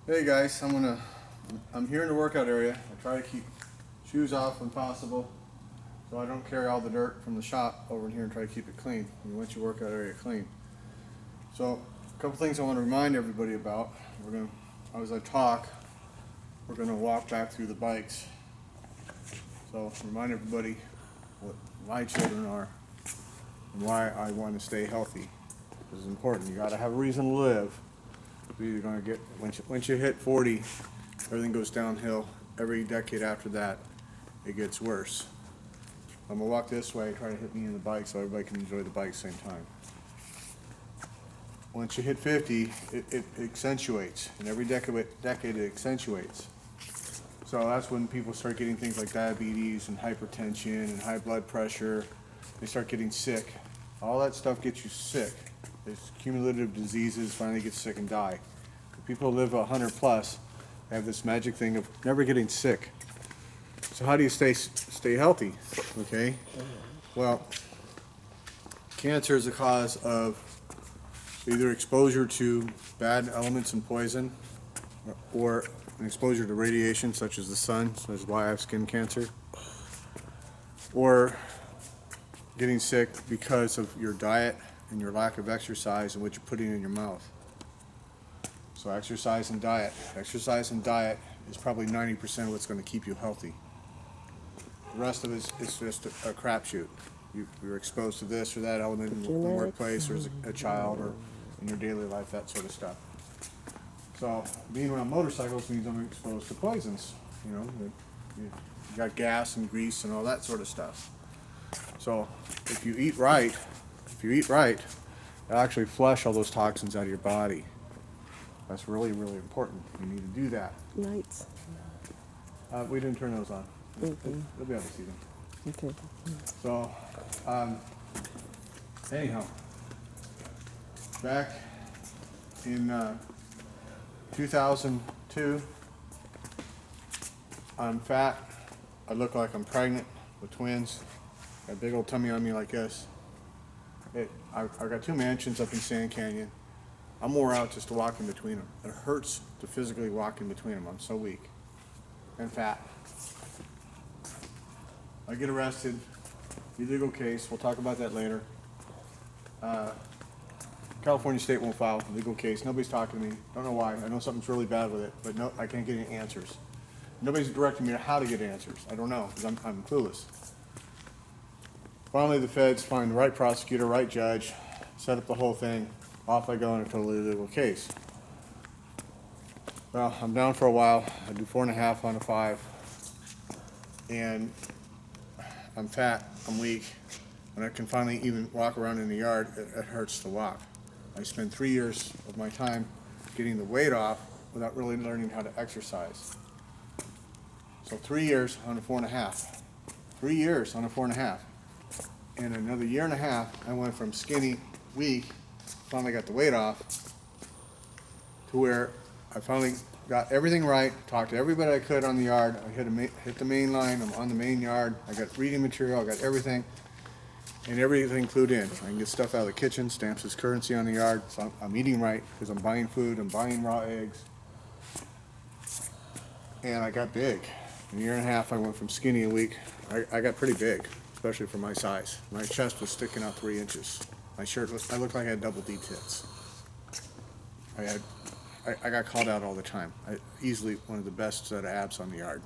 Hey guys, I'm here in the workout area. I try to keep shoes off when possible, so I don't carry all the dirt from the shop over in here and try to keep it clean. You want your workout area clean. So, a couple things I want to remind everybody about. As I talk, we're gonna walk back through the bikes. So, remind everybody what my children are and why I want to stay healthy. This is important. You got to have a reason to live. You're going to get once you hit 40, everything goes downhill. Every decade after that, it gets worse. I'm gonna walk this way, try to hit me in the bike so everybody can enjoy the bike at the same time. Once you hit 50, it accentuates, and every decade it accentuates. So that's when people start getting things like diabetes and hypertension and high blood pressure. They start getting sick. All that stuff gets you sick. It's cumulative diseases, finally get sick and die. People who live 100 plus have this magic thing of never getting sick. So how do you stay healthy? Okay, well, cancer is a cause of either exposure to bad elements and poison, or an exposure to radiation such as the sun, such as why I have skin cancer, or getting sick because of your diet and your lack of exercise and what you're putting in your mouth. So exercise and diet. Exercise and diet is probably 90% of what's going to keep you healthy. The rest of it is just a crapshoot. You're exposed to this or that element in the workplace, or as a child, or in your daily life, that sort of stuff. So being around motorcycles means I'm exposed to poisons. You know, you got gas and grease and all that sort of stuff. So if you eat right, it'll actually flush all those toxins out of your body. That's really, really important. You need to do that. Lights. We didn't turn those on. Okay. They'll be able to see them. Okay. So, anyhow, back in 2002, I'm fat. I look like I'm pregnant with twins. Got a big old tummy on me like this. I've got 2 mansions up in Sand Canyon. I'm wore out just to walk in between them. It hurts to physically walk in between them. I'm so weak and fat. I get arrested, illegal case. We'll talk about that later. California State won't file a legal case. Nobody's talking to me. Don't know why. I know something's really bad with it, but no, I can't get any answers. Nobody's directing me to how to get answers. I don't know, because I'm clueless. Finally, the feds find the right prosecutor, right judge, set up the whole thing. Off I go in a totally illegal case. Well, I'm down for a while. I do 4.5 on a 5. And I'm fat, I'm weak. When I can finally even walk around in the yard, it hurts to walk. I spent 3 years of my time getting the weight off without really learning how to exercise. So 3 years on a 4.5. 3 years on a 4.5. In another 1.5 years, I went from skinny, weak, finally got the weight off, to where I finally got everything right, talked to everybody I could on the yard. I hit the main line, I'm on the main yard, I got reading material, I got everything, and everything clued in. I can get stuff out of the kitchen, stamps is currency on the yard, so I'm eating right, because I'm buying food, I'm buying raw eggs, and I got big. In 1.5 years, I went from skinny and weak, I got pretty big, especially for my size. My chest was sticking out 3 inches. My shirt I looked like I had double D tits. I got called out all the time. Easily one of the best set of abs on the yard.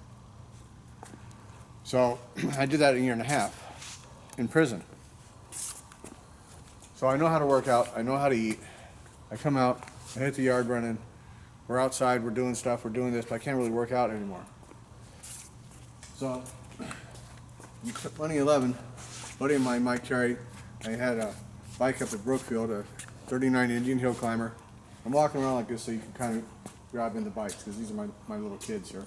So I did that in 1.5 years in prison. So I know how to work out. I know how to eat. I come out. I hit the yard running. We're outside. We're doing stuff. We're doing this, but I can't really work out anymore. So in 2011, a buddy of mine, Mike Terry, I had a bike up at Brookfield, a 39 Indian Hill climber. I'm walking around like this so you can kind of grab into bikes, because these are my little kids here.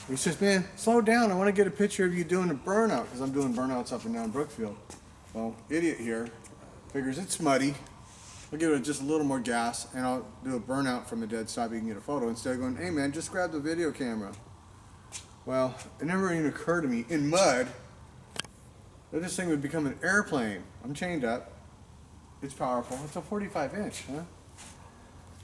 He says, man, slow down. I want to get a picture of you doing a burnout, because I'm doing burnouts up and down Brookfield. Well, idiot here figures it's muddy. I'll give it just a little more gas, and I'll do a burnout from a dead stop. You can get a photo instead of going, hey man, just grab the video camera. Well, it never even occurred to me, in mud, that this thing would become an airplane. I'm chained up. It's powerful. It's a 45 inch, huh?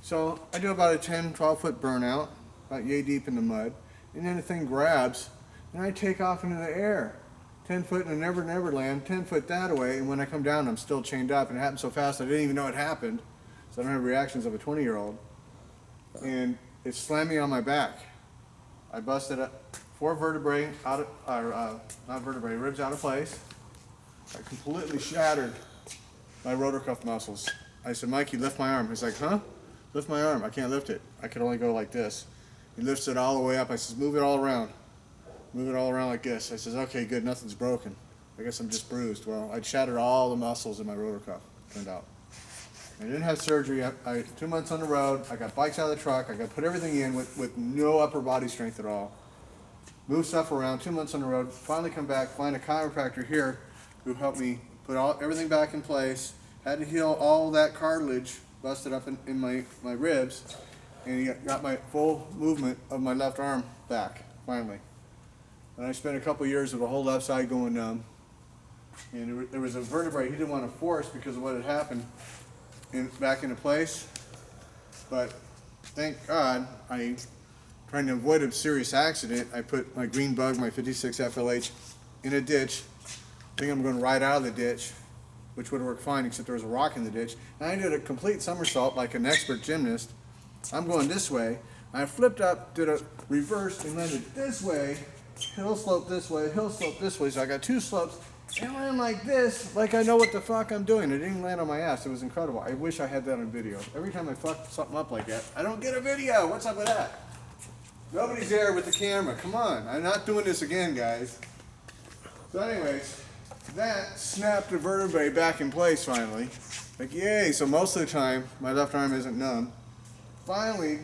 So I do about a 10, 12-foot burnout, about yay deep in the mud, and then the thing grabs, and I take off into the air. 10 foot in a Never Never Land, 10 foot that way, and when I come down, I'm still chained up, and it happened so fast I didn't even know it happened, so I don't have reactions of a 20-year-old. And it slammed me on my back. I busted up 4 vertebrae out of, not vertebrae, ribs out of place. I completely shattered my rotor cuff muscles. I said, Mikey, lift my arm. He's like, huh? Lift my arm. I can't lift it. I can only go like this. He lifts it all the way up. I says, move it all around. Move it all around like this. I says, okay, good, nothing's broken. I guess I'm just bruised. Well, I'd shattered all the muscles in my rotor cuff, turned out. I didn't have surgery. I 2 months on the road. I got bikes out of the truck. I got put everything in with no upper body strength at all. Moved stuff around, 2 months on the road. Finally come back, find a chiropractor here who helped me put everything back in place. Had to heal all that cartilage busted up in my ribs. And he got my full movement of my left arm back, finally. And I spent a couple years with the whole left side going numb. And there was a vertebrae he didn't want to force because of what had happened back into place. But thank God, trying to avoid a serious accident, I put my green bug, my 56 FLH, in a ditch. I think I'm going to ride out of the ditch, which would have worked fine, except there was a rock in the ditch. And I did a complete somersault like an expert gymnast. I'm going this way. I flipped up, did a reverse, and landed this way. Hill slope this way, hill slope this way. So I got 2 slopes, and land like this, like I know what the fuck I'm doing. I didn't land on my ass. It was incredible. I wish I had that on video. Every time I fuck something up like that, I don't get a video. What's up with that? Nobody's there with the camera. Come on. I'm not doing this again, guys. So anyways, that snapped the vertebrae back in place finally. Like, yay. So most of the time, my left arm isn't numb. Finally,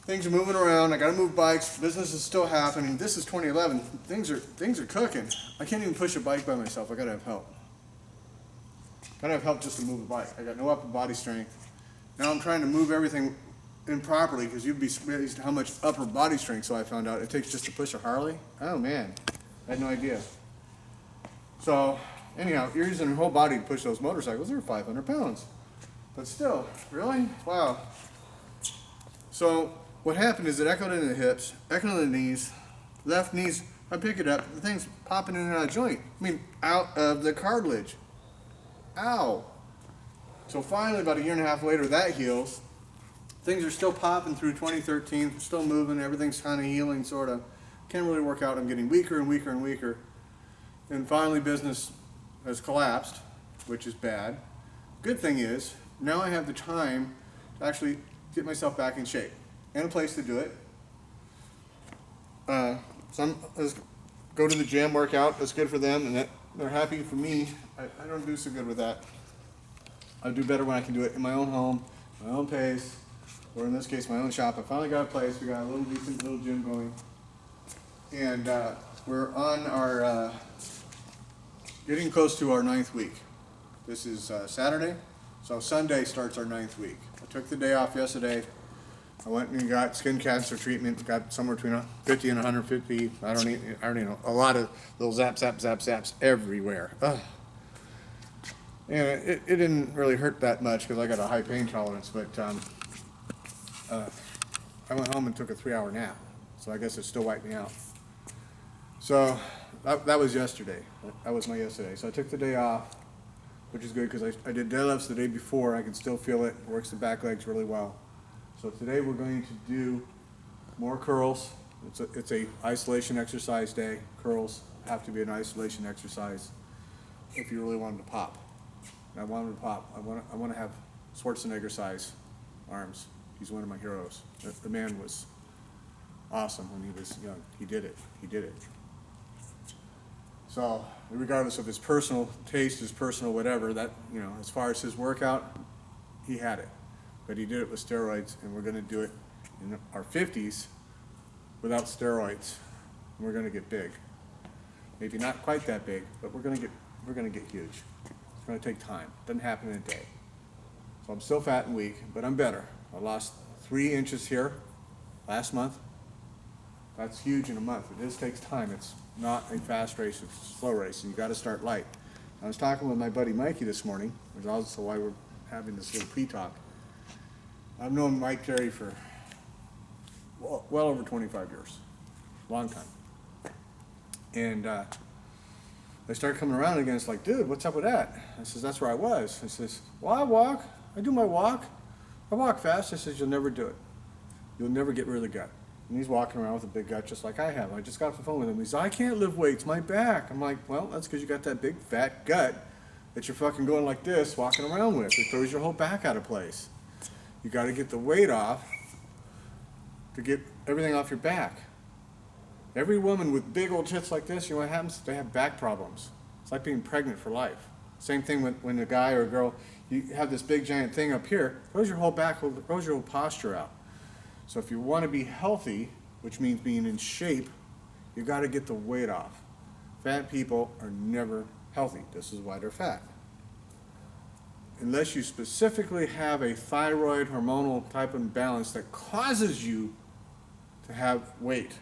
things are moving around. I got to move bikes. Business is still happening. This is 2011. Things are cooking. I can't even push a bike by myself. I got to have help. Got to have help just to move a bike. I got no upper body strength. Now I'm trying to move everything improperly because you'd be amazed how much upper body strength. So I found out it takes just to push a Harley. Oh man, I had no idea. So anyhow, you're using your whole body to push those motorcycles. They're 500 pounds. But still, really? Wow. So what happened is it echoed into the hips, echoed into the knees, left knees, I pick it up, the thing's popping in and out of the joint. I mean, out of the cartilage. Ow. So finally, about a year and a half later, that heals. Things are still popping through 2013, still moving, everything's kind of healing, sort of. Can't really work out, I'm getting weaker and weaker and weaker. And finally, business has collapsed, which is bad. Good thing is, now I have the time to actually get myself back in shape and a place to do it. Some go to the gym, work out, that's good for them, and they're happy for me. I don't do so good with that. I do better when I can do it in my own home, my own pace, or in this case, my own shop. I finally got a place, we got a little decent little gym going. And we're on our, getting close to our 9th week. This is Saturday. So Sunday starts our 9th week. I took the day off yesterday. I went and got skin cancer treatment. Got somewhere between 50 and 150. I don't even know. A lot of little zaps everywhere. Ugh. And it didn't really hurt that much because I got a high pain tolerance. But I went home and took a 3-hour nap. So I guess it still wiped me out. So that was yesterday. That was my yesterday. So I took the day off, which is good because I did deadlifts the day before. I can still feel it. It works the back legs really well. So today we're going to do more curls. It's a isolation exercise day. Curls have to be an isolation exercise if you really want them to pop. And I want them to pop. I want to have Schwarzenegger size arms. He's one of my heroes. The man was awesome when he was young. He did it. He did it. So regardless of his personal taste, his personal whatever, that, you know, as far as his workout, he had it. But he did it with steroids, and we're going to do it in our 50s without steroids. And we're going to get big. Maybe not quite that big, but we're going to get huge. It's going to take time. It doesn't happen in a day. So I'm still fat and weak, but I'm better. I lost 3 inches here last month. That's huge in a month. It just takes time. It's not a fast race, it's a slow race, and you got to start light. I was talking with my buddy Mikey this morning, which is also why we're having this little pre-talk. I've known Mike Terry for well over 25 years, long time. And they started coming around again. It's like, dude, what's up with that? I says, that's where I was. He says, well, I walk. I do my walk. I walk fast. I says, you'll never do it. You'll never get rid of the gut. And he's walking around with a big gut just like I have. I just got off the phone with him. He says, I can't lift weights, my back. I'm like, well, that's because you got that big fat gut that you're fucking going like this, walking around with. It throws your whole back out of place. You got to get the weight off to get everything off your back. Every woman with big old tits like this, you know what happens? They have back problems. It's like being pregnant for life. Same thing when a guy or a girl, you have this big giant thing up here, throws your whole back, throws your whole posture out. So if you want to be healthy, which means being in shape, you got to get the weight off. Fat people are never healthy. This is why they're fat. Unless you specifically have a thyroid hormonal type of imbalance that causes you to have weight.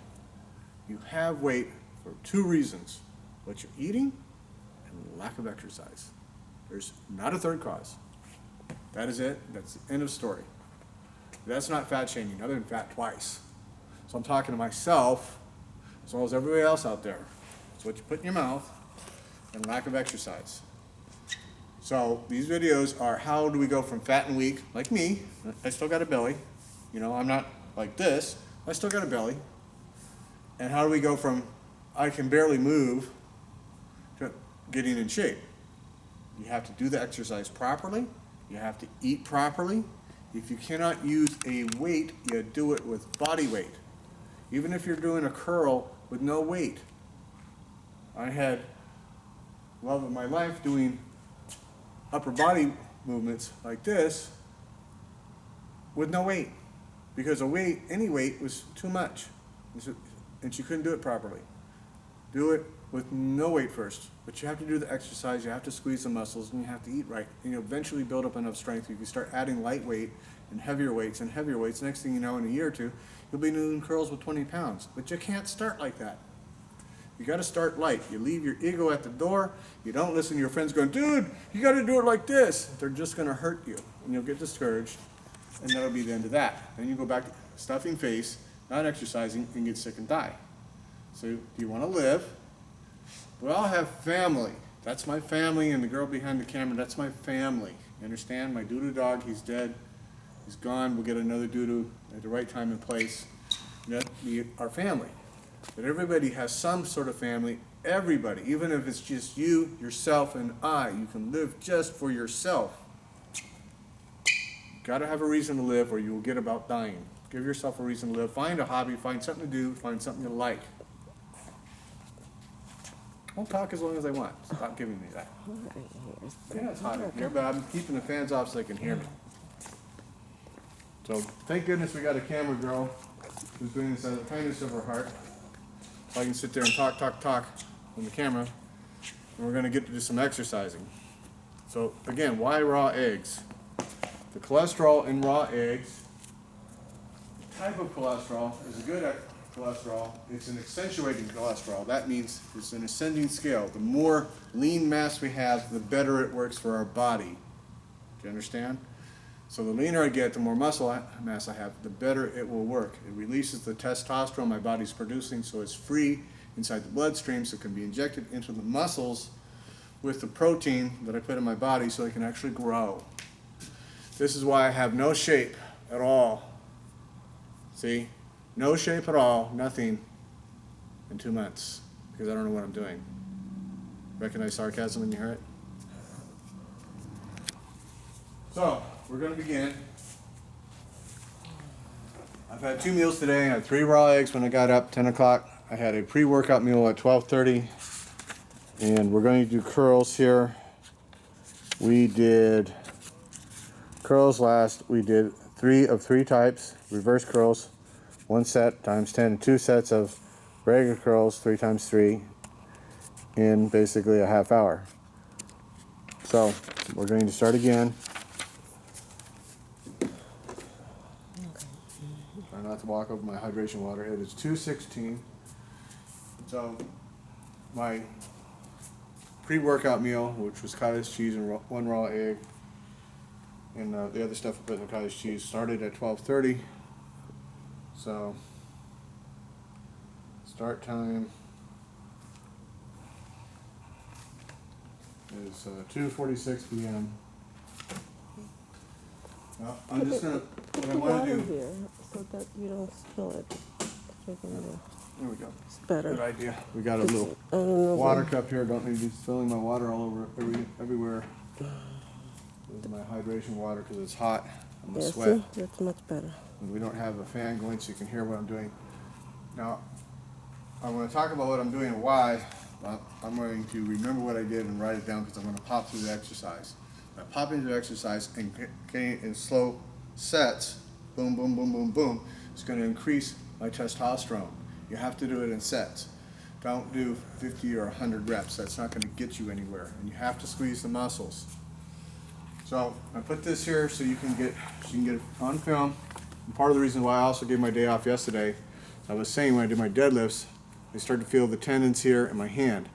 You have weight for two reasons: what you're eating and lack of exercise. There's not a third cause. That is it. That's the end of story. That's not fat shaming, other than fat twice. So I'm talking to myself as well as everybody else out there. It's what you put in your mouth and lack of exercise. So these videos are how do we go from fat and weak, like me. I still got a belly. You know, I'm not like this. I still got a belly. And how do we go from I can barely move to getting in shape? You have to do the exercise properly. You have to eat properly. If you cannot use a weight, you do it with body weight. Even if you're doing a curl with no weight. I had love of my life doing upper body movements like this with no weight. Because any weight was too much. And she couldn't do it properly. Do it with no weight first. But you have to do the exercise, you have to squeeze the muscles, and you have to eat right. And you'll eventually build up enough strength. You can start adding light weight and heavier weights and heavier weights. Next thing you know, in a year or two, you'll be doing curls with 20 pounds. But you can't start like that. You got to start light. You leave your ego at the door. You don't listen to your friends going, dude, you got to do it like this. They're just going to hurt you. And you'll get discouraged. And that'll be the end of that. Then you go back to stuffing face, not exercising, and get sick and die. So do you want to live? Well, I have family. That's my family, and the girl behind the camera, that's my family. You understand? My doo-doo dog, he's dead. He's gone. We'll get another doo-doo at the right time and place. That'll be our family. But everybody has some sort of family. Everybody, even if it's just you, yourself, and I, you can live just for yourself. Got to have a reason to live, or you will get about dying. Give yourself a reason to live. Find a hobby. Find something to do. Find something you like. I'll talk as long as I want. Stop giving me that. Yeah, it's hot in here, but I'm keeping the fans off so they can hear me. So thank goodness we got a camera girl who's doing this out of the kindness of her heart. So I can sit there and talk on the camera. And we're going to get to do some exercising. So again, why raw eggs? The cholesterol in raw eggs, the type of cholesterol is a good cholesterol. It's an accentuating cholesterol. That means it's an ascending scale. The more lean mass we have, the better it works for our body. Do you understand? So the leaner I get, the more muscle mass I have, the better it will work. It releases the testosterone my body's producing, so it's free inside the bloodstream, so it can be injected into the muscles with the protein that I put in my body so they can actually grow. This is why I have no shape at all. See? No shape at all, nothing, in 2 months, because I don't know what I'm doing. Recognize sarcasm when you hear it? So, we're going to begin. I've had 2 meals today. I had 3 raw eggs when I got up, 10 o'clock. I had a pre-workout meal at 12:30. And we're going to do curls here. We did curls last. We did 3 of 3 types, reverse curls. 1 set times 10, and 2 sets of regular curls, 3 times 3, in basically a half hour. So we're going to start again. Try not to walk over my hydration water. It is 2:16. So my pre-workout meal, which was cottage cheese and 1 raw egg, And the other stuff I put in the cottage cheese started at 12:30. So start time is 2:46 p.m. Well, I'm just gonna. What I Put want water to do. here so that you don't spill it. There we go. It's better. Good idea. We got a It's, little I don't know, water cup here. Don't need to be spilling my water all over everywhere. This is my hydration water because it's hot. I'm gonna sweat. See? That's much better. And we don't have a fan going so you can hear what I'm doing. Now, I'm going to talk about what I'm doing and why. I'm going to remember what I did and write it down because I'm going to pop through the exercise. I pop into the exercise and getting in slow sets, boom, boom, boom, boom, boom, it's going to increase my testosterone. You have to do it in sets. Don't do 50 or 100 reps. That's not going to get you anywhere. And you have to squeeze the muscles. So I put this here so you can get it on film. And part of the reason why I also gave my day off yesterday, I was saying when I did my deadlifts, I started to feel the tendons here in my hand.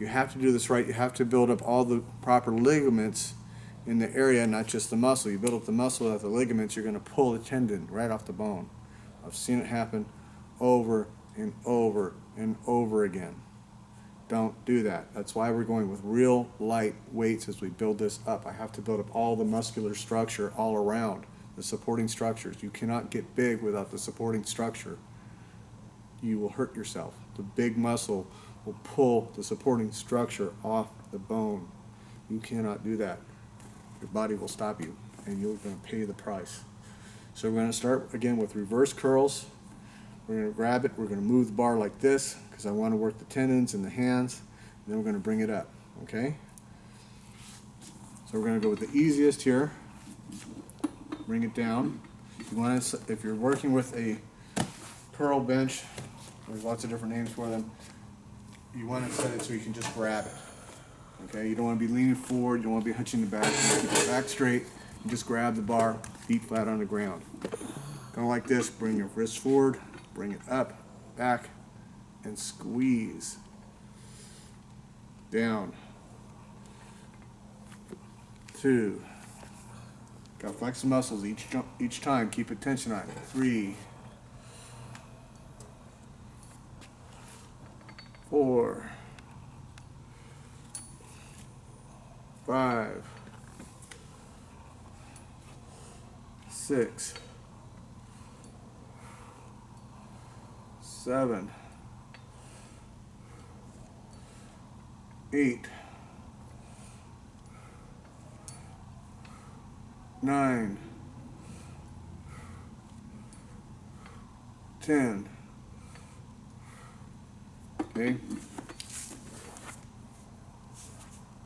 You have to do this right. You have to build up all the proper ligaments in the area, not just the muscle. You build up the muscle without the ligaments, you're going to pull the tendon right off the bone. I've seen it happen over and over and over again. Don't do that. That's why we're going with real light weights as we build this up. I have to build up all the muscular structure all around, the supporting structures. You cannot get big without the supporting structure. You will hurt yourself. The big muscle will pull the supporting structure off the bone. You cannot do that. Your body will stop you, and you're going to pay the price. So we're going to start again with reverse curls. We're going to grab it. We're going to move the bar like this because I want to work the tendons and the hands. And then we're going to bring it up. Okay? So we're going to go with the easiest here. Bring it down. You want to, if you're working with a curl bench, there's lots of different names for them. You want to set it so you can just grab it. Okay, you don't want to be leaning forward, you don't want to be hunching the back. You keep your back straight and just grab the bar, feet flat on the ground. Go like this, bring your wrist forward, bring it up, back, and squeeze. Down. 2. Got to flex the muscles each time, keep it tension on. 3. 4. 5. 6. 7. 8. 9. 10. Okay.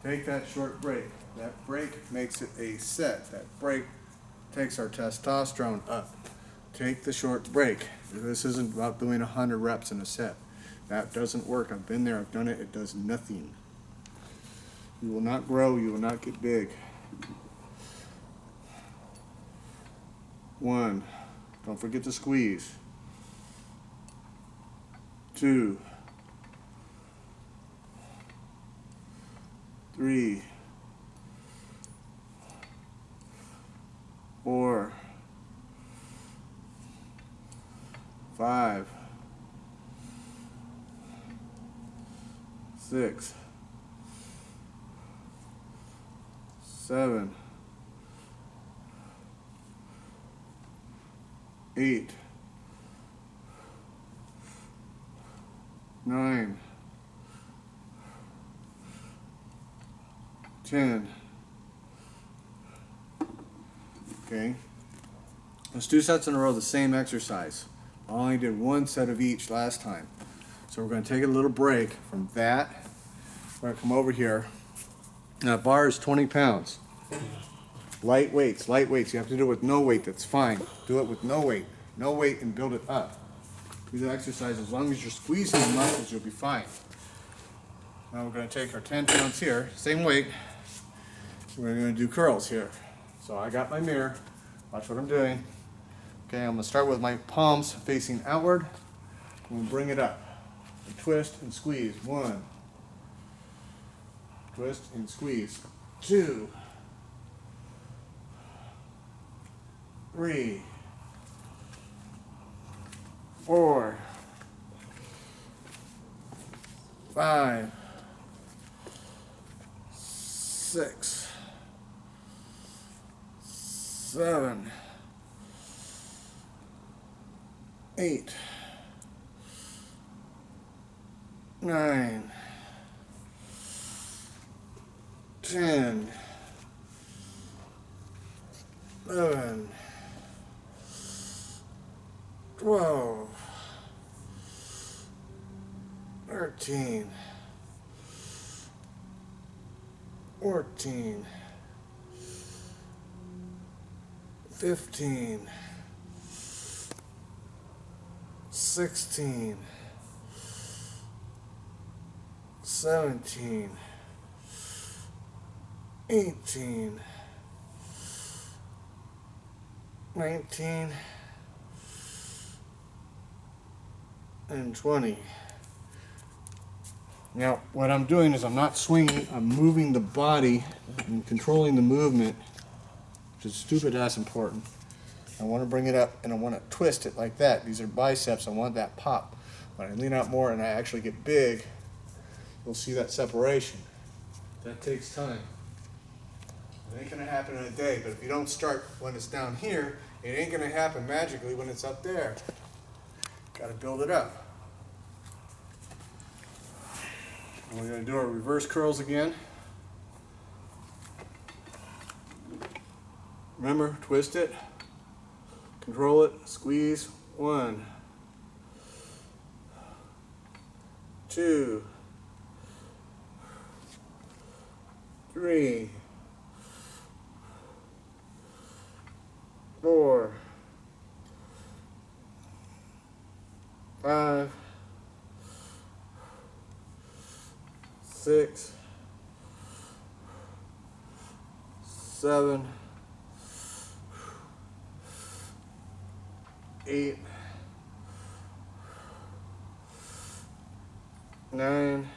Take that short break. That break makes it a set. That break takes our testosterone up. Take the short break. This isn't about doing 100 reps in a set. That doesn't work. I've been there. I've done it. It does nothing. You will not grow. You will not get big. 1. Don't forget to squeeze. 2. 3. 4. 5. 6. 7. 8. 9. 10. Okay. Let's 2 sets in a row of the same exercise. I only did 1 set of each last time. So we're going to take a little break from that. We're going to come over here. Now, the bar is 20 pounds. Light weights, light weights. You have to do it with no weight. That's fine. Do it with no weight. No weight and build it up. Do the exercise. As long as you're squeezing the muscles, you'll be fine. Now we're going to take our 10 pounds here, same weight. We're going to do curls here. So I got my mirror. Watch what I'm doing. Okay, I'm going to start with my palms facing outward. I'm going to bring it up. And twist and squeeze. 1. Twist and squeeze. 2. 3, 4, 5, 6, 7, 8, 9, 10, 11, 12, 13, 14, 15, 16, 17, 18, 19, and 20. Now, what I'm doing is I'm not swinging, I'm moving the body and controlling the movement, which is stupid ass important. I want to bring it up and I want to twist it like that. These are biceps, I want that pop. When I lean out more and I actually get big, you'll see that separation. That takes time. It ain't gonna happen in a day, but if you don't start when it's down here, it ain't gonna happen magically when it's up there. Gotta build it up. And we're gonna do our reverse curls again. Remember, twist it, control it, squeeze. 1, 2, 3, 4, 5, 6, 7, 8, 9,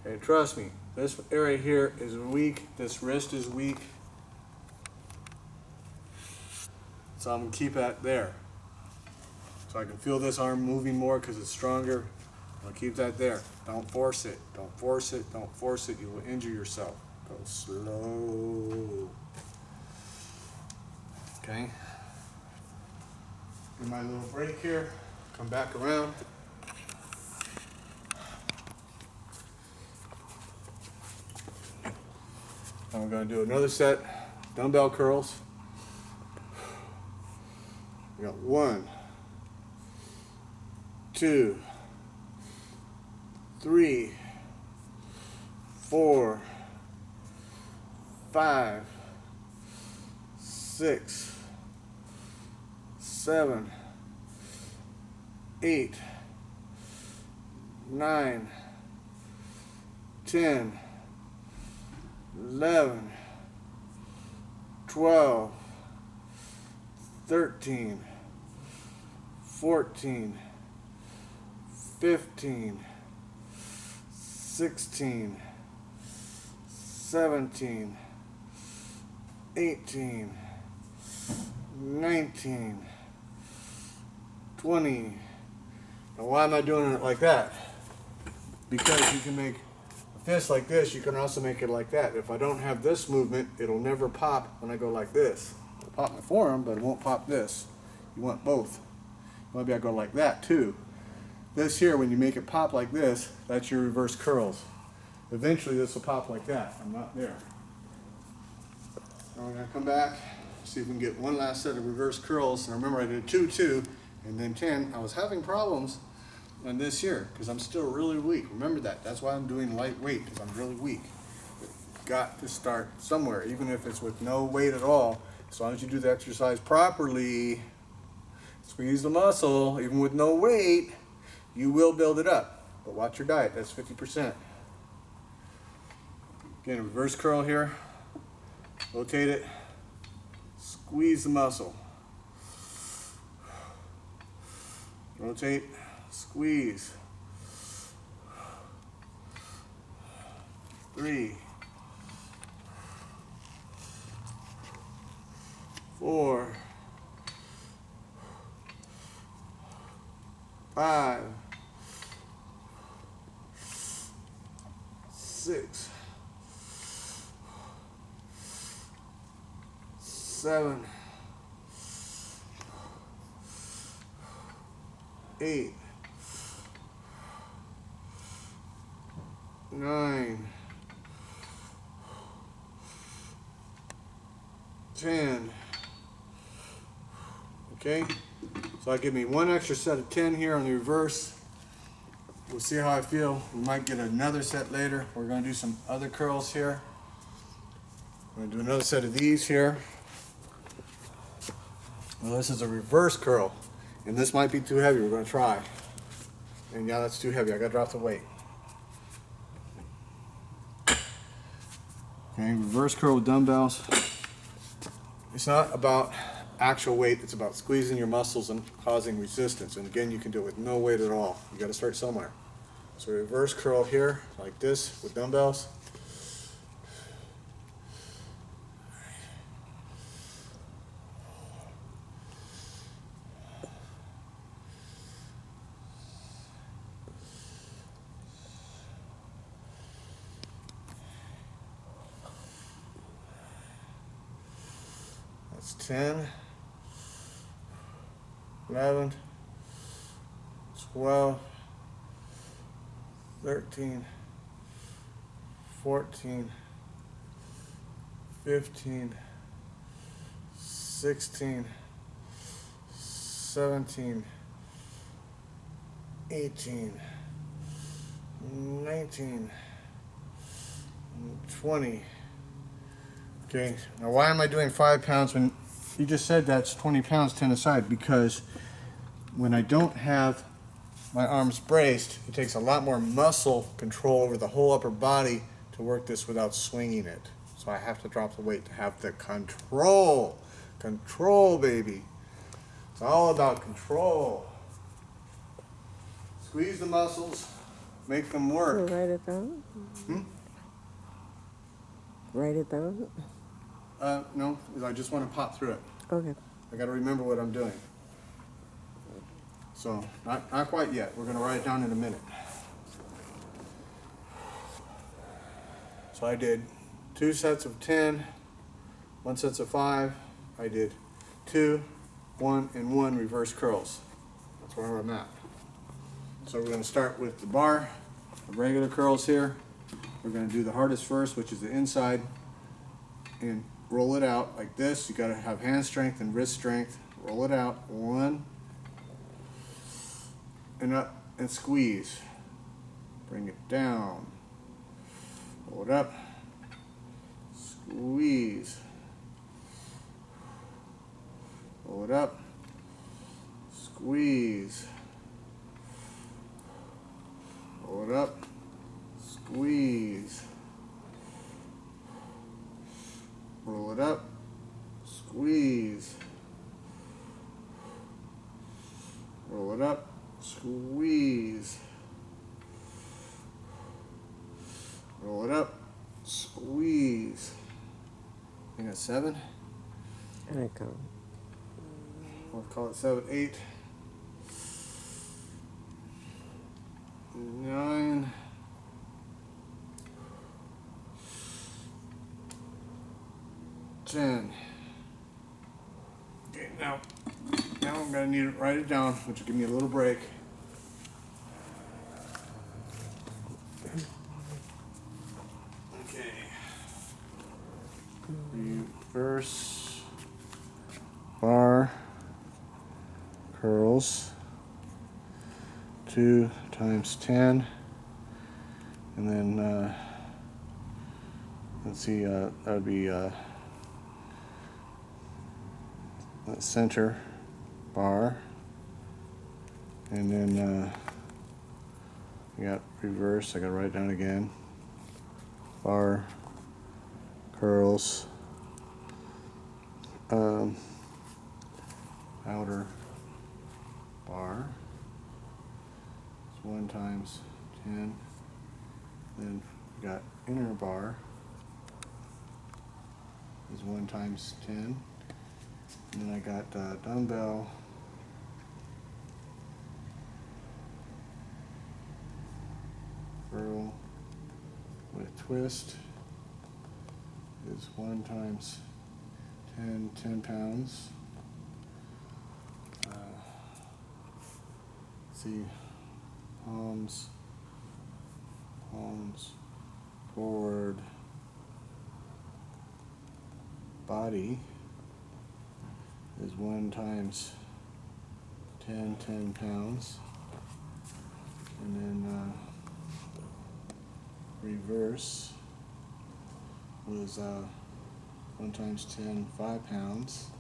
10. Trust me, this area here is weak, this wrist is weak. So I'm gonna keep that there. So I can feel this arm moving more because it's stronger. I'll keep that there. Don't force it, don't force it, don't force it. You will injure yourself. Go slow. Okay? In my little break here, come back around. And we're going to do another set, dumbbell curls. We got 1, 2, 3, 4, 5, 6, 7, 8, 9, 10, 11, 12, 13, 14, 15, 16, 17, 18, 19, 20. Now why am I doing it like that? Because you can make a fist like this, you can also make it like that. If I don't have this movement, it'll never pop when I go like this. It'll pop my forearm, but it won't pop this. You want both. Maybe I go like that too. This here, when you make it pop like this, that's your reverse curls. Eventually this will pop like that. I'm not there. Now we're gonna come back, see if we can get one last set of reverse curls. And remember I did 2, 2, and then 10. I was having problems on this here because I'm still really weak. Remember that. That's why I'm doing lightweight, because I'm really weak. You've got to start somewhere, even if it's with no weight at all. As long as you do the exercise properly, squeeze the muscle, even with no weight, you will build it up. But watch your diet, that's 50%. Again, a reverse curl here. Rotate it, squeeze the muscle. Rotate, squeeze. 3, 4, 5, 6, 7, 8, 9, 10. Okay, so that give me one extra set of 10 here on the reverse. We'll see how I feel. We might get another set later. We're going to do some other curls here. We're going to do another set of these here. Well, this is a reverse curl, and this might be too heavy. We're going to try. And yeah, that's too heavy. I got to drop the weight. Okay, reverse curl with dumbbells. It's not about actual weight, it's about squeezing your muscles and causing resistance. And again, you can do it with no weight at all. You got to start somewhere. So reverse curl here, like this, with dumbbells. That's 10. 11, 12, 13, 14, 15, 16, 17, 18, 19, 20. Okay, now why am I doing 5 pounds when you just said that's 20 pounds, 10 aside? Because when I don't have my arms braced, it takes a lot more muscle control over the whole upper body to work this without swinging it. So I have to drop the weight to have the control. Control, baby. It's all about control. Squeeze the muscles, make them work. Write it down. Write it down. No, I just want to pop through it. Okay. I got to remember what I'm doing. So, not quite yet. We're going to write it down in a minute. So I did 2 sets of 10, 1 sets of 5. I did 2, 1, and 1 reverse curls. That's where I'm at. So we're going to start with the bar, the regular curls here. We're going to do the hardest first, which is the inside, and roll it out like this. You got to have hand strength and wrist strength. Roll it out. 1, and up, and squeeze. Bring it down. Roll it up. Squeeze. Roll it up. Squeeze. Roll it up. Squeeze. Roll it up. Squeeze. Roll it up. Squeeze. Roll it up. Squeeze. I got 7. I go. We'll call it 7, 8, 9, 10. Okay, now I'm gonna need to write it down, which will give me a little break. Okay. Reverse bar curls, 2 times 10, and then let's see, that would be center bar, and then you got reverse. I got to write it down again. Bar curls, outer bar. It's 1 times 10, then got inner bar is 1 times 10. And then I got dumbbell curl with twist is 1 times 10 pounds. See, palms, forward, body is 1 times 10 pounds. And then reverse was 1 times 10, 5 pounds.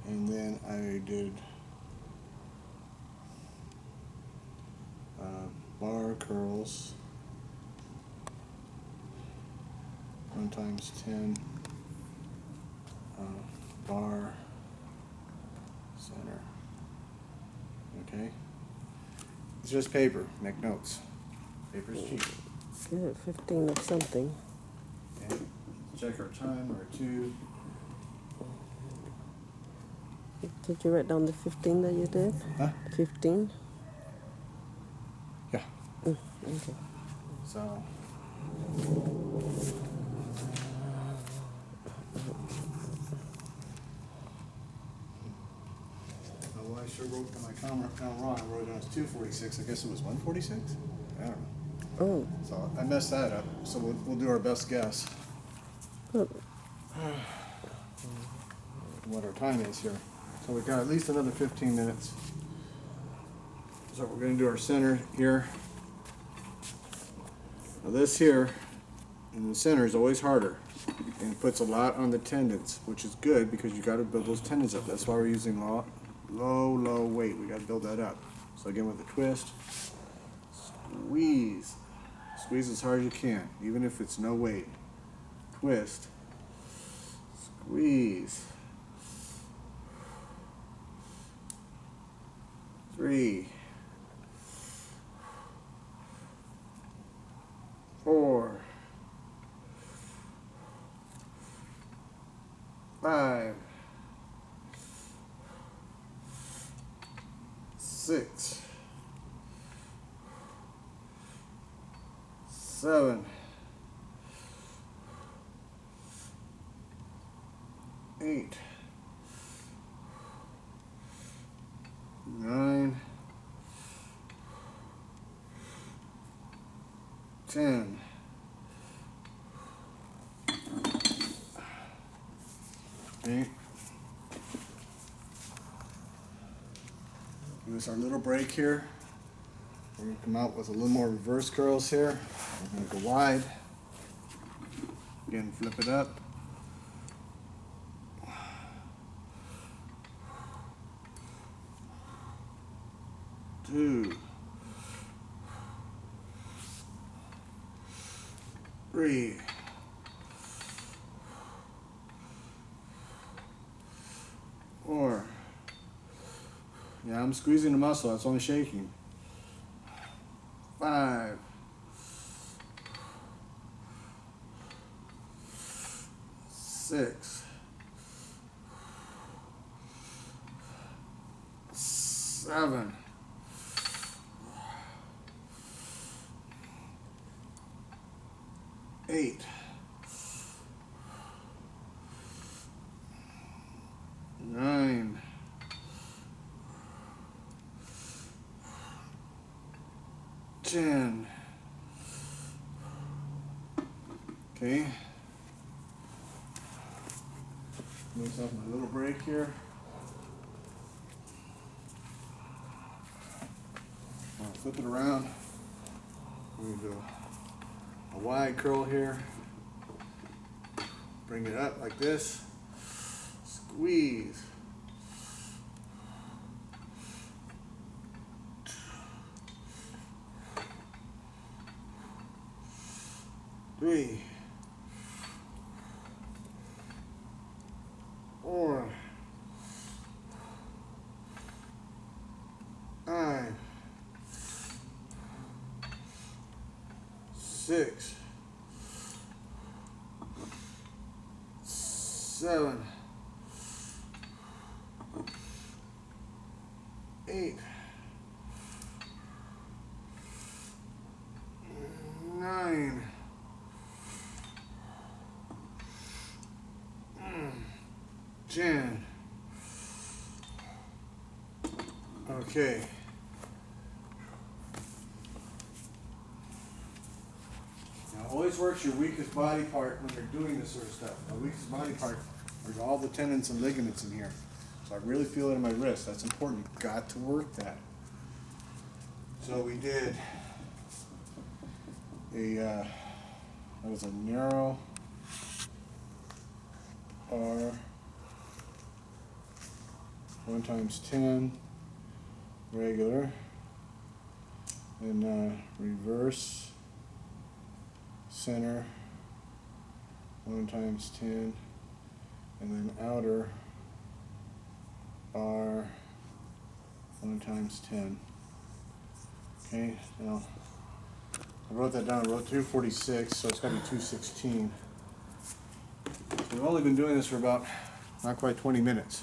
And then I did bar curls, 1 times 10, bar center. Okay? It's just paper. Make notes. Paper's cheap. Good, 15 of something. Okay. Check our time, or 2. Did you write down the 15 that you did? Huh? 15? Yeah. Okay. So. Well, I sure wrote my comment down wrong. I wrote it down as 246. I guess it was 146? I don't know. Oh, So I messed that up. So we'll do our best guess good. what our time is here. So we've got at least another 15 minutes. So we're going to do our center here. Now this here in the center is always harder, and it puts a lot on the tendons, which is good because you got to build those tendons up. That's why we're using low weight. We got to build that up. So again with the twist, squeeze as hard as you can, even if it's no weight. Twist, squeeze. 3, 4, 5, 6, 7, 8, 9, 10. Okay. Give us our little break here. We're going to come out with a little more reverse curls here. We're going to go wide. Again, flip it up. 2, 3, 4. Yeah, I'm squeezing the muscle. It's only shaking. 5, 6, 7, 8, 9, 10. Okay. Give myself a little break here. I'll flip it around. We're going to do a wide curl here. Bring it up like this. Squeeze. 3, 4, 5, 6, 6, 7, 8, 9, 10. Okay. Now, always works your weakest body part when you're doing this sort of stuff. My weakest body part are all the tendons and ligaments in here. So I really feel it in my wrist. That's important. You've got to work that. So we did that was a narrow R 1 times 10 regular, and reverse center 1 times 10, and then outer R 1 times 10. Okay, now I wrote that down. I wrote 246, so it's got to be 216. So we've only been doing this for about not quite 20 minutes.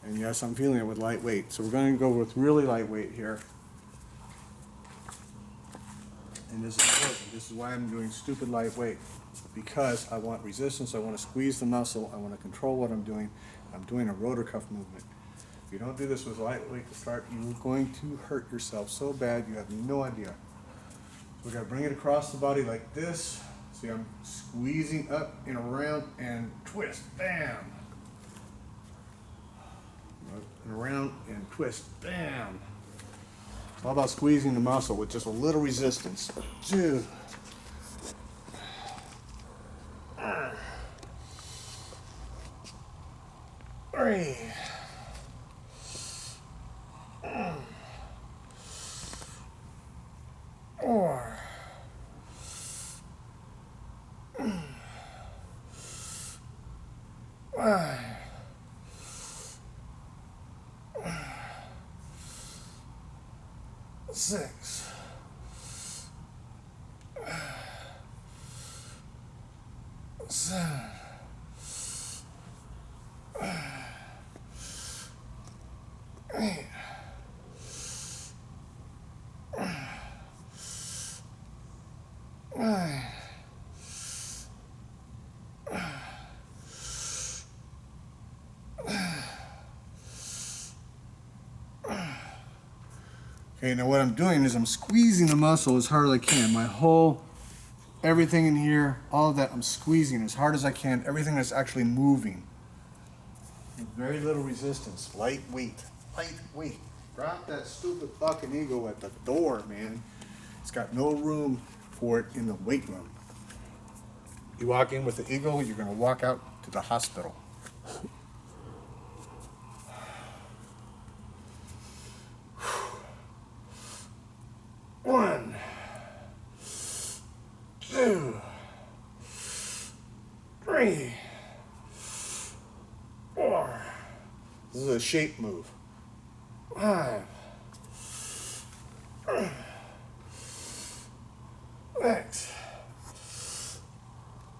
And yes, I'm feeling it with lightweight. So we're going to go with really lightweight here. And this is important. This is why I'm doing stupid lightweight. Because I want resistance, I want to squeeze the muscle, I want to control what I'm doing. I'm doing a rotor cuff movement. If you don't do this with lightweight to start, you're going to hurt yourself so bad you have no idea. So we're going to bring it across the body like this. See, I'm squeezing up and around and twist. Bam! And around and twist. Bam! It's all about squeezing the muscle with just a little resistance. 2. 3. 4. 5. 6. 7. 8. 9. 10. Okay, now what I'm doing is I'm squeezing the muscle as hard as I can. My whole, everything in here, all of that, I'm squeezing as hard as I can. Everything that's actually moving. With very little resistance. Lightweight. Lightweight. Drop that stupid fucking ego at the door, man. It's got no room for it in the weight room. You walk in with the ego, you're going to walk out to the hospital. One, 2, 3, 4. This is a shape move. 5, 6,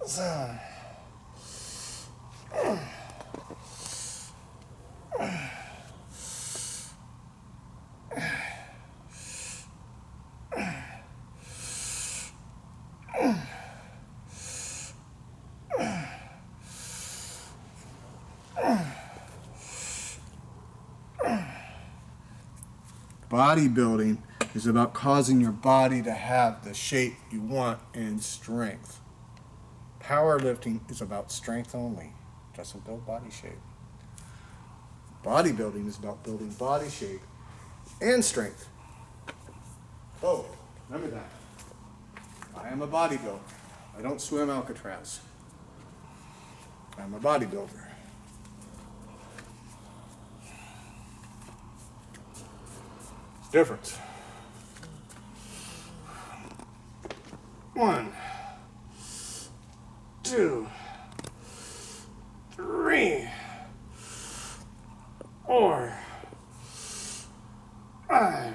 7. Bodybuilding is about causing your body to have the shape you want and strength. Powerlifting is about strength only. It doesn't build body shape. Bodybuilding is about building body shape and strength. Oh, remember that. I am a bodybuilder. I don't swim Alcatraz. I'm a bodybuilder. Difference. 1, 2, 3, 4, 5,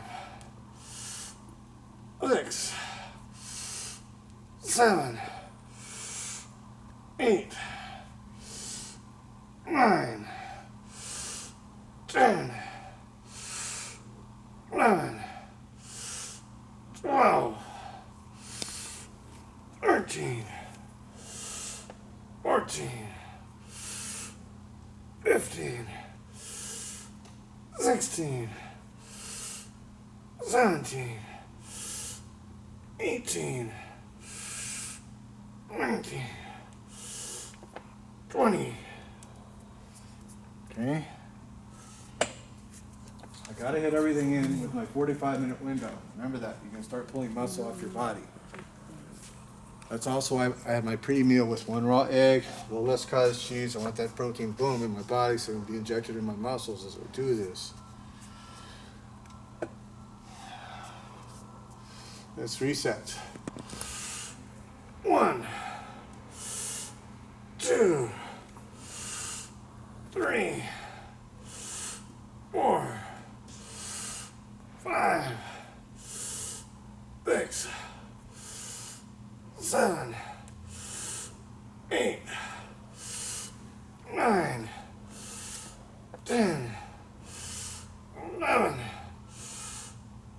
6, 7, 8, 9, 10, 11, 12, 13, 14, 15, 16, 17, 18, 19, 20. Okay. I gotta hit everything in with my 45-minute window. Remember that. You can start pulling muscle off your body. That's also why I had my pre-meal with 1 raw egg, a little less cottage cheese. I want that protein boom in my body so it can be injected in my muscles as we do this. Let's reset. 1, 2, 3, 4, 5, 6, 7, 8, 9, 10, 11,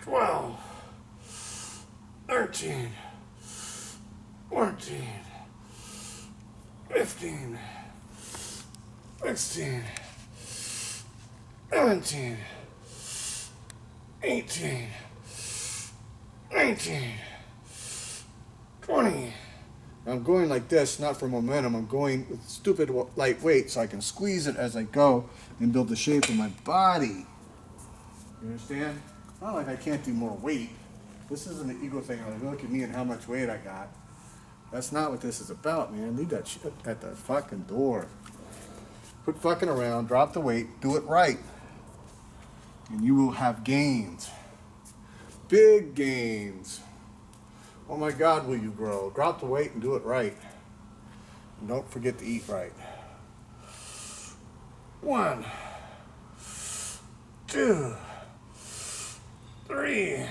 12, 13, 14, 15, 16, 17, 18, 19, 20. I'm going like this, not for momentum. I'm going with stupid light weight so I can squeeze it as I go and build the shape of my body. You understand? Not like I can't do more weight. This isn't an ego thing. Like, look at me and how much weight I got. That's not what this is about, man. Leave that shit at the fucking door. Quit fucking around, drop the weight, do it right. And you will have gains. Big gains. Oh my God, will you grow? Drop the weight and do it right. And don't forget to eat right. 1, 2, 3,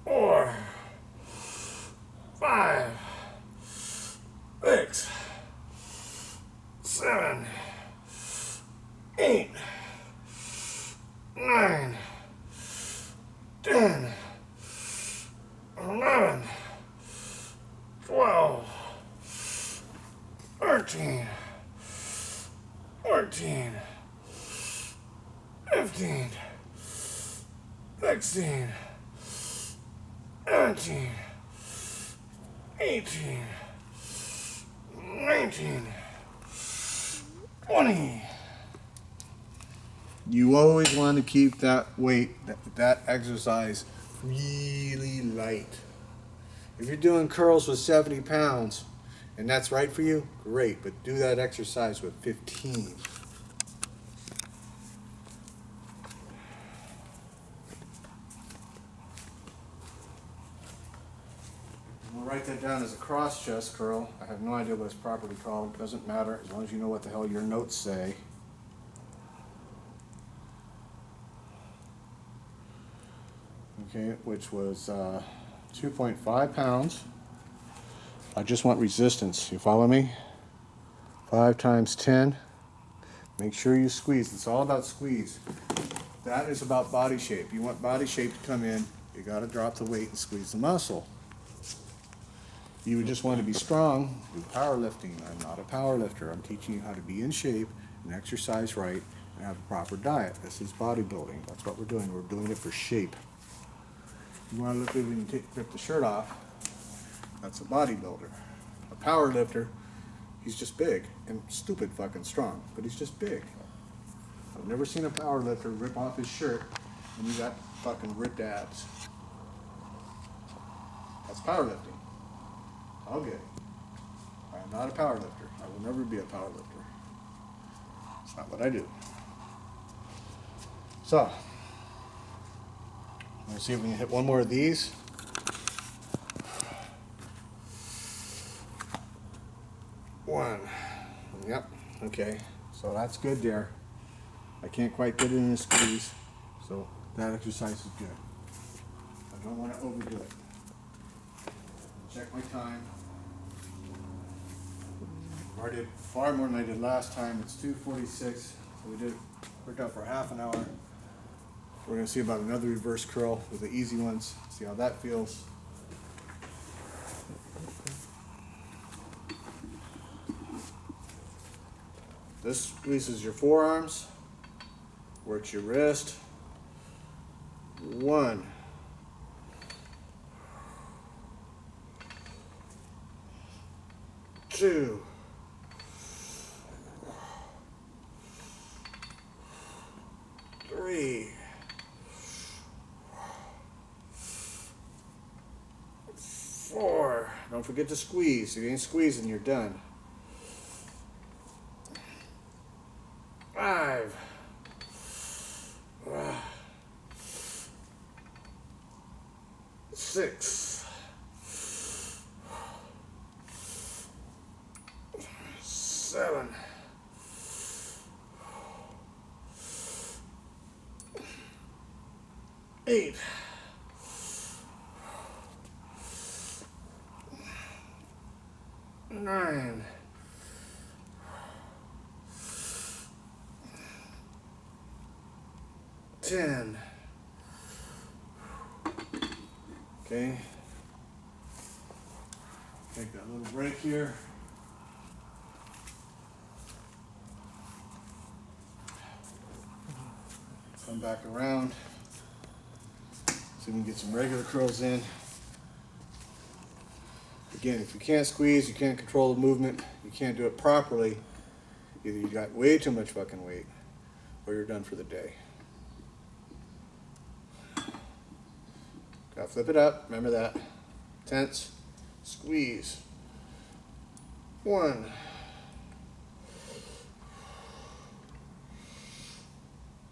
4, 5, 6, 7, 8, 9, 10, 11, 12, 13, 14, 15, 16, 17, 18, 19, 20. You always want to keep that weight, that exercise really light. If you're doing curls with 70 pounds and that's right for you, great, but do that exercise with 15. We'll write that down as a cross chest curl. I have no idea what it's properly called. It doesn't matter as long as you know what the hell your notes say. Okay, which was 2.5 pounds. I just want resistance. You follow me? 5 times 10. Make sure you squeeze. It's all about squeeze. That is about body shape. You want body shape to come in, you got to drop the weight and squeeze the muscle. You would just want to be strong, do powerlifting. I'm not a power lifter. I'm teaching you how to be in shape and exercise right and have a proper diet. This is bodybuilding. That's what we're doing. We're doing it for shape. You want to look good when you rip the shirt off, that's a bodybuilder. A power lifter, he's just big and stupid fucking strong, but he's just big. I've never seen a power lifter rip off his shirt and you got fucking ripped abs. That's powerlifting. I'll get it. I am not a power lifter. I will never be a power lifter. It's not what I do. So, let's see if we can hit one more of these. One. Yep. Okay. So that's good there. I can't quite get it in a squeeze. So that exercise is good. I don't want to overdo it. check my time. I did far more than I did last time. It's 2:46, so we worked out for half an hour. We're gonna see about another reverse curl with the easy ones, see how that feels. This squeezes your forearms, works your wrist. 1, 2, 3, 4. Don't forget to squeeze. If you ain't squeezing, you're done. 5. 6. 7. 8. 9. 10. Okay. Take that little break here. Come back around. So we can get some regular curls in. Again, if you can't squeeze, you can't control the movement, you can't do it properly, either you got way too much fucking weight or you're done for the day. Gotta flip it up, remember that. Tense, squeeze. 1.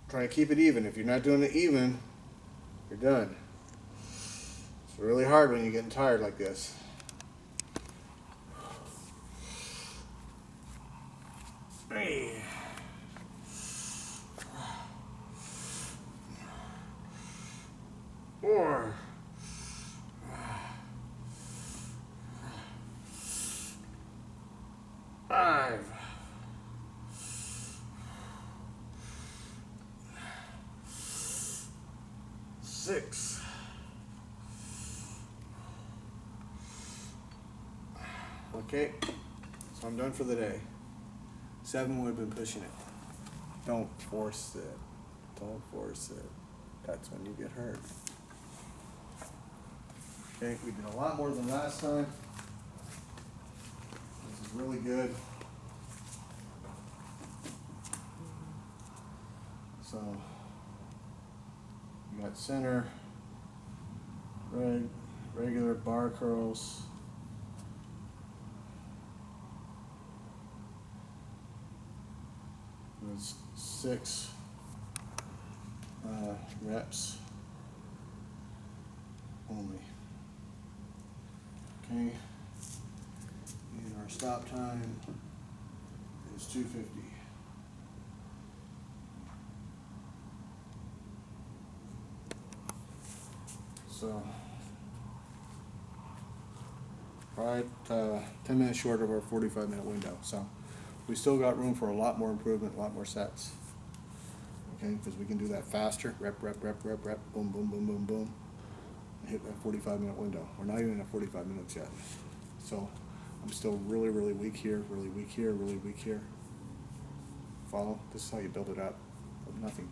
Try to keep it even. If you're not doing it even, you're done. It's really hard when you're getting tired like this. 3. 4. 5. 6. 'Okay, so I'm done for the day. 7 would have been pushing it. Don't force it. Don't force it. That's when you get hurt. Okay, we did a lot more than last time. This is really good. So, you got center, regular bar curls. It was 6 reps only. Okay, and our stop time is 2:50. So, right, 10 minutes short of our 45-minute window. So, we still got room for a lot more improvement, a lot more sets. Okay, because we can do that faster. Rep, rep, rep, rep, rep, boom, boom, boom, boom, boom. And hit that 45-minute window. We're not even at 45 minutes yet. So, I'm still really, really weak here, really weak here, really weak here. Follow? This is how you build it up. Nothing.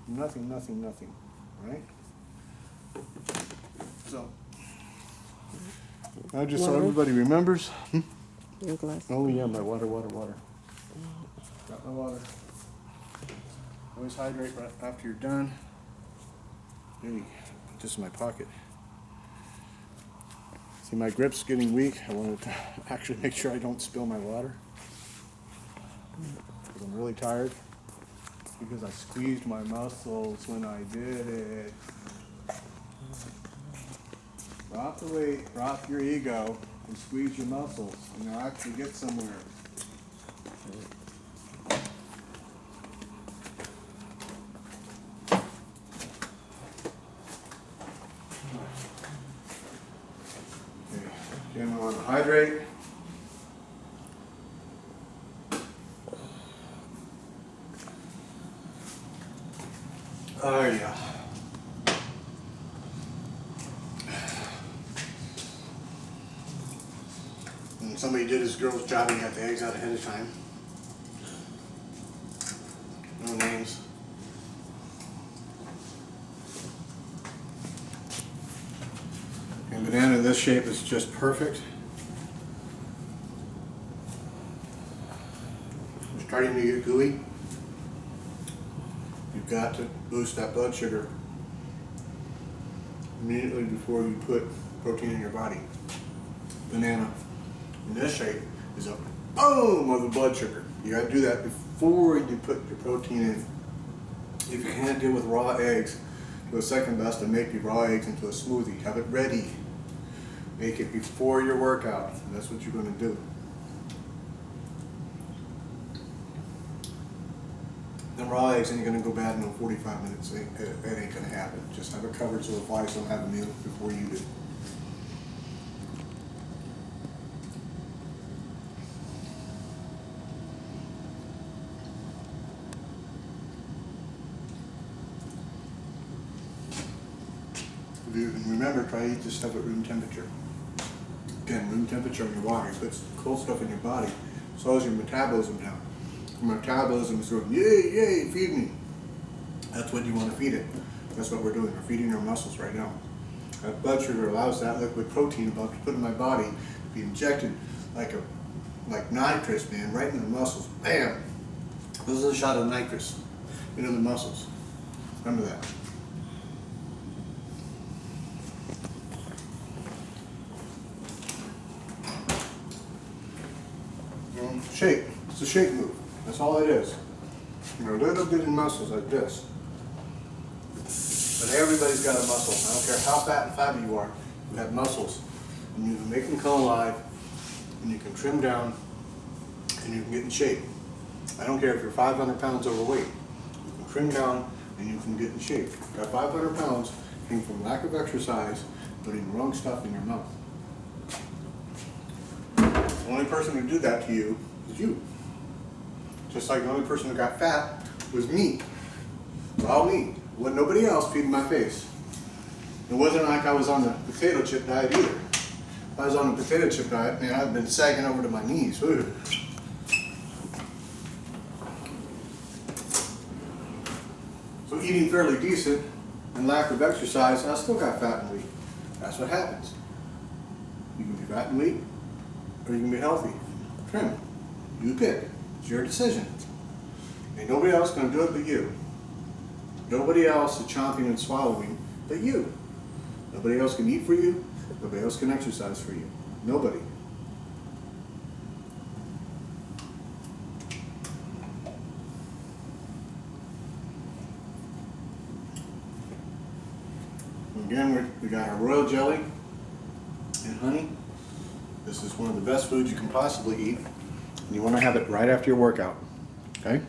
Nothing, nothing, nothing. Right? So, now just so everybody remembers. Your glass. Oh yeah, my water. Got my water. Always hydrate right after you're done. Hey, put this in my pocket. See, my grip's getting weak. I wanted to actually make sure I don't spill my water. Because I'm really tired. Because I squeezed my muscles when I did it. Drop the weight, drop your ego, and squeeze your muscles, and you'll actually get somewhere. Again, we want to hydrate. Oh yeah. And somebody did his girl's job and got the eggs out ahead of time. No names. And banana in this shape is just perfect. It's starting to get gooey. You've got to boost that blood sugar immediately before you put protein in your body. Banana in this shape is a boom of the blood sugar. You got to do that before you put your protein in. If you can't deal with raw eggs, do a second best and make your raw eggs into a smoothie. Have it ready. Make it before your workout. And that's what you're going to do. The raw eggs ain't going to go bad in 45 minutes. It ain't going to happen. Just have it covered so the flies don't have a meal before you do. And remember, try to eat this stuff at room temperature. Again, room temperature in your water. You put cold stuff in your body, slows your metabolism down. Your metabolism is going, yay, yay, feed me. That's what you want to feed it. That's what we're doing. We're feeding our muscles right now. That blood sugar allows that liquid protein about to put in my body to be injected like nitrous, man, right in the muscles. Bam! This is a shot of nitrous into the muscles. Remember that. Shake. It's a shake move. That's all it is. You're a little bit in muscles like this. But everybody's got a muscle. I don't care how fat and flabby you are. You have muscles. And you can make them come alive. And you can trim down. And you can get in shape. I don't care if you're 500 pounds overweight. You can trim down and you can get in shape. That 500 pounds came from lack of exercise, putting the wrong stuff in your mouth. The only person who did that to you is you. Just like the only person who got fat was me. All me. Wasn't nobody else feeding my face. It wasn't like I was on the potato chip diet either. If I was on the potato chip diet, man, I'd been sagging over to my knees. Ooh. So eating fairly decent and lack of exercise, I still got fat and weak. That's what happens. You can be fat and weak, or you can be healthy. Trim. You pick. It's your decision. Ain't nobody else going to do it but you. Nobody else is chomping and swallowing but you. Nobody else can eat for you. Nobody else can exercise for you. Nobody. Again, we got our royal jelly and honey. This is one of the best foods you can possibly eat. And you want to have it right after your workout. Okay?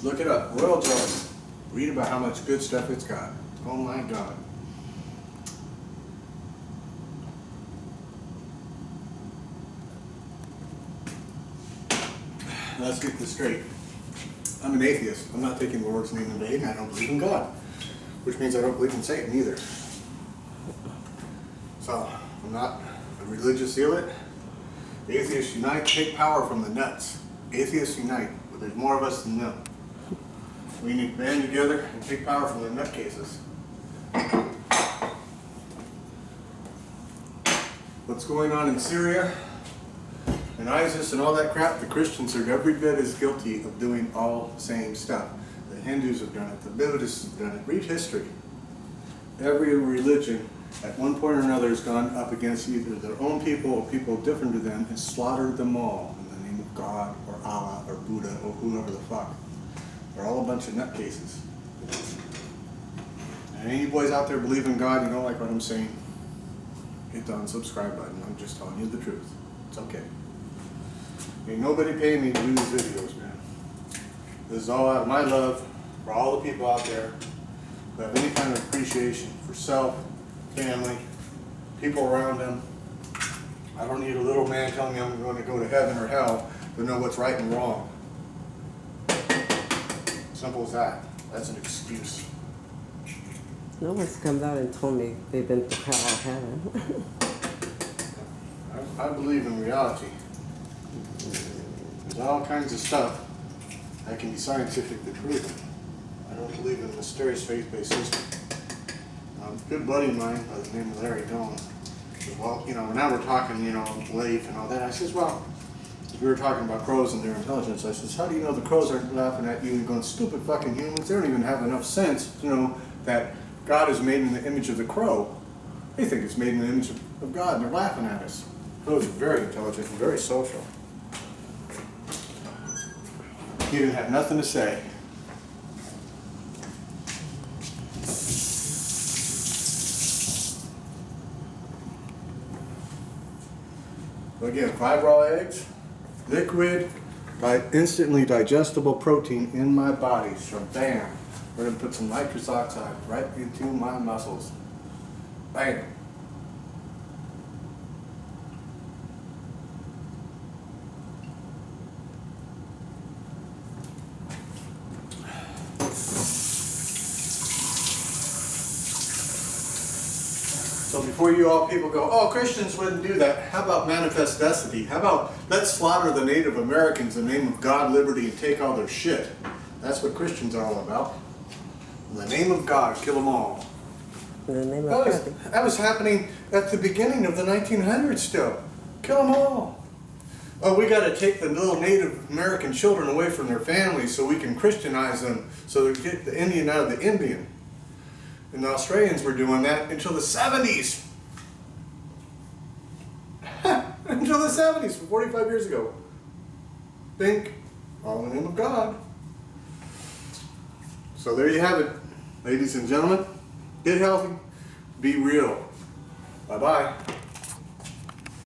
Look it up. Royal jelly. Read about how much good stuff it's got. Oh my God. Let's get this straight. I'm an atheist. I'm not taking the Lord's name in vain. I don't believe in God, which means I don't believe in Satan either. So, I'm not a religious zealot. Atheists unite, take power from the nuts. Atheists unite, but there's more of us than them. We need to band together and take power from the nutcases. What's going on in Syria and ISIS and all that crap, the Christians are every bit as guilty of doing all the same stuff. The Hindus have done it, the Buddhists have done it. Read history. Every religion at one point or another has gone up against either their own people or people different to them and slaughtered them all in the name of God or Allah or Buddha or whoever the fuck. They're all a bunch of nutcases. And any boys out there believe in God, you don't like what I'm saying, hit the unsubscribe button. I'm just telling you the truth. It's okay. Ain't nobody paying me to do these videos, man. This is all out of my love for all the people out there who have any kind of appreciation for self, family, people around them. I don't need a little man telling me I'm going to go to heaven or hell to know what's right and wrong. Simple as that. That's an excuse. No one's come out and told me they've been to hell or heaven. I believe in reality. There's all kinds of stuff that can be scientifically proven. I don't believe in a mysterious faith-based system. A good buddy of mine by the name of Larry Doan said, well, now we're talking, Leif and all that. I says, well, we were talking about crows and their intelligence. I says, how do you know the crows aren't laughing at you and going, stupid fucking humans? They don't even have enough sense to know that God is made in the image of the crow. They think it's made in the image of God, and they're laughing at us. Crows are very intelligent and very social. He didn't have nothing to say. So again, 5 raw eggs, liquid, instantly digestible protein in my body. So bam, we're gonna put some nitrous oxide right into my muscles. Bam. So before you all people go, oh, Christians wouldn't do that. How about manifest destiny? How about let's slaughter the Native Americans in the name of God, liberty, and take all their shit? That's what Christians are all about. In the name of God, kill them all. In the name of God. That was happening at the beginning of the 1900s still. Kill them all. Oh, we got to take the little Native American children away from their families so we can Christianize them, so they get the Indian out of the Indian. And the Australians were doing that until the 70s. Until the 70s, 45 years ago. Think, all in the name of God. So there you have it, ladies and gentlemen. Get healthy, be real. Bye-bye.